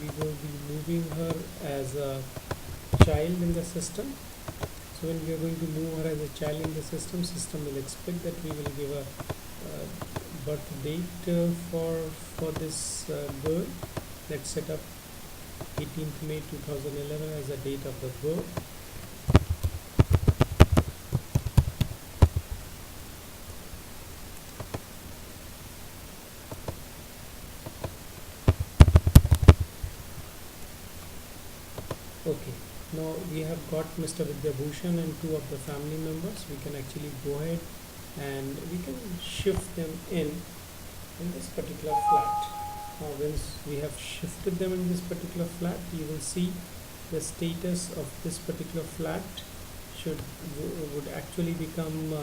we will be moving her as a child in the system. So when we are going to move her as a child in the system will expect that we will give a birth date for this girl. Let's set up 18th May 2011 as the date of the birth. Okay, now we have got Mr. Vidyabhushan and two of the family members. We can actually go ahead and we can shift them in this particular flat. Now once we have shifted them in this particular flat, you will see the status of this particular flat would actually become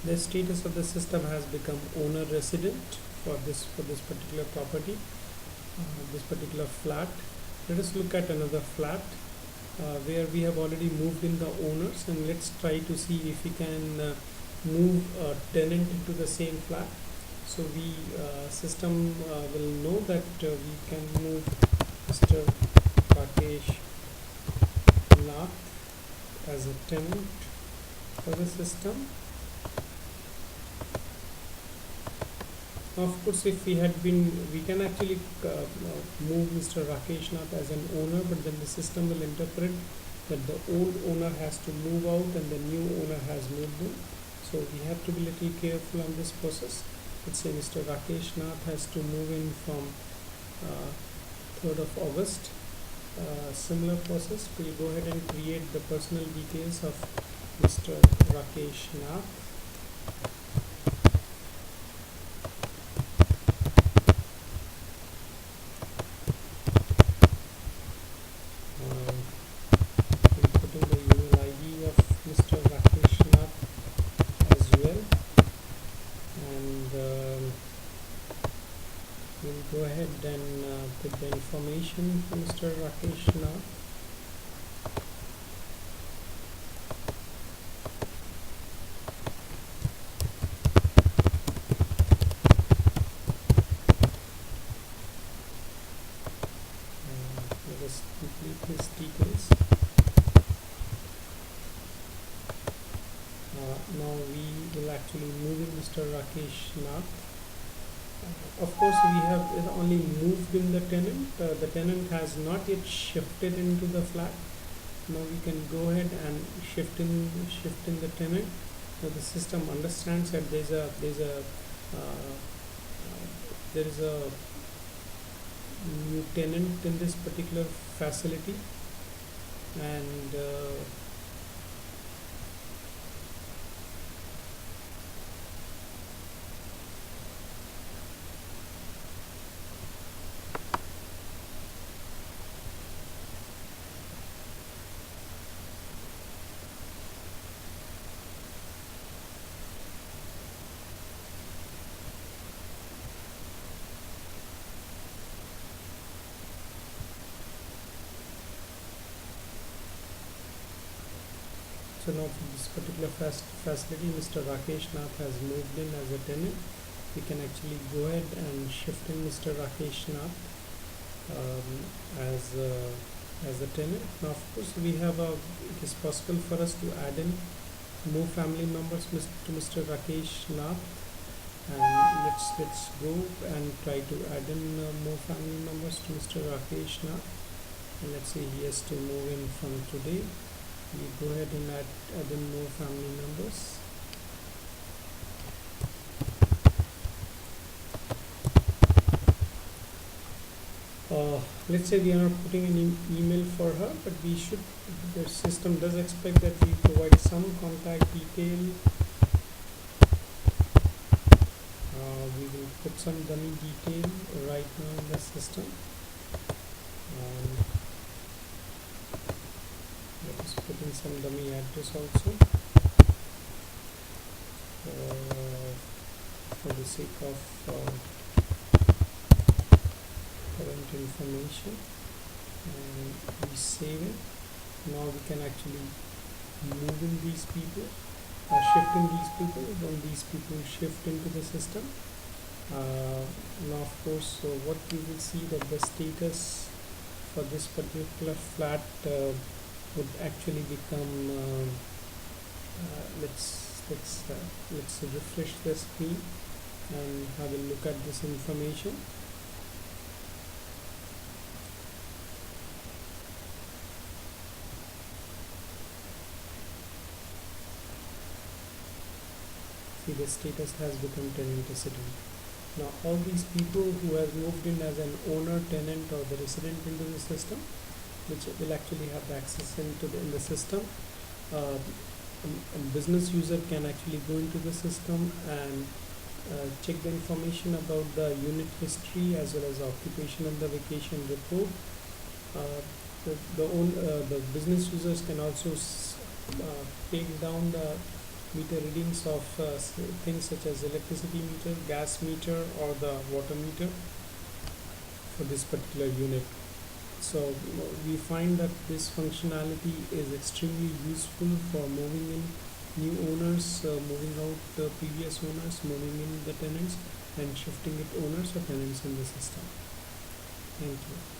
the status of the system has become owner resident for this particular property, this particular flat. Let us look at another flat where we have already moved in the owners, and let's try to see if we can move a tenant into the same flat. So we system will know that we can move Mr. Rakesh Nath as a tenant for the system. Now, of course, if we can actually move Mr. Rakesh Nath as an owner, but then the system will interpret that the old owner has to move out and the new owner has moved in. So we have to be a little careful on this process. Let's say Mr. Rakesh Nath has to move in from 3rd of August. Similar process, we'll go ahead and create the personal details of Mr. Rakesh Nath. Go ahead and put the information for Mr. Rakesh Nath. Let us complete his details. Now we will actually move in Mr. Rakesh Nath. Of course, we have only moved in the tenant. The tenant has not yet shifted into the flat. Now we can go ahead and shift in the tenant. Now the system understands that there is a new tenant in this particular facility, and so now for this particular facility, Mr. Rakesh Nath has moved in as a tenant. We can actually go ahead and shift in Mr. Rakesh Nath as a tenant. Now, of course, it is possible for us to add in more family members to Mr. Rakesh Nath, and let's go and try to add in more family members to Mr. Rakesh Nath. And let's say he has to move in from today. We go ahead and add in more family members. let's say we are not putting an email for her, but we should, the system does expect that we provide some contact detail. We will put some dummy detail right now in the system. Let us put in some dummy address also for the sake of current information, and we save it. Now we can actually move in these people, shift in these people when these people shift into the system. Now of course, so what we will see that the status for this particular flat would actually become let's refresh the screen and have a look at this information. See, the status has become tenant resident. Now all these people who have moved in as an owner, tenant, or the resident into the system, which will actually have the access into in the system. A business user can actually go into the system and check the information about the unit history as well as the occupation and the vacation report. The business users can also take down the meter readings of things such as electricity meter, gas meter, or the water meter for this particular unit. So we find that this functionality is extremely useful for moving in new owners, moving out the previous owners, moving in the tenants, and shifting it owners or tenants in the system. Thank you.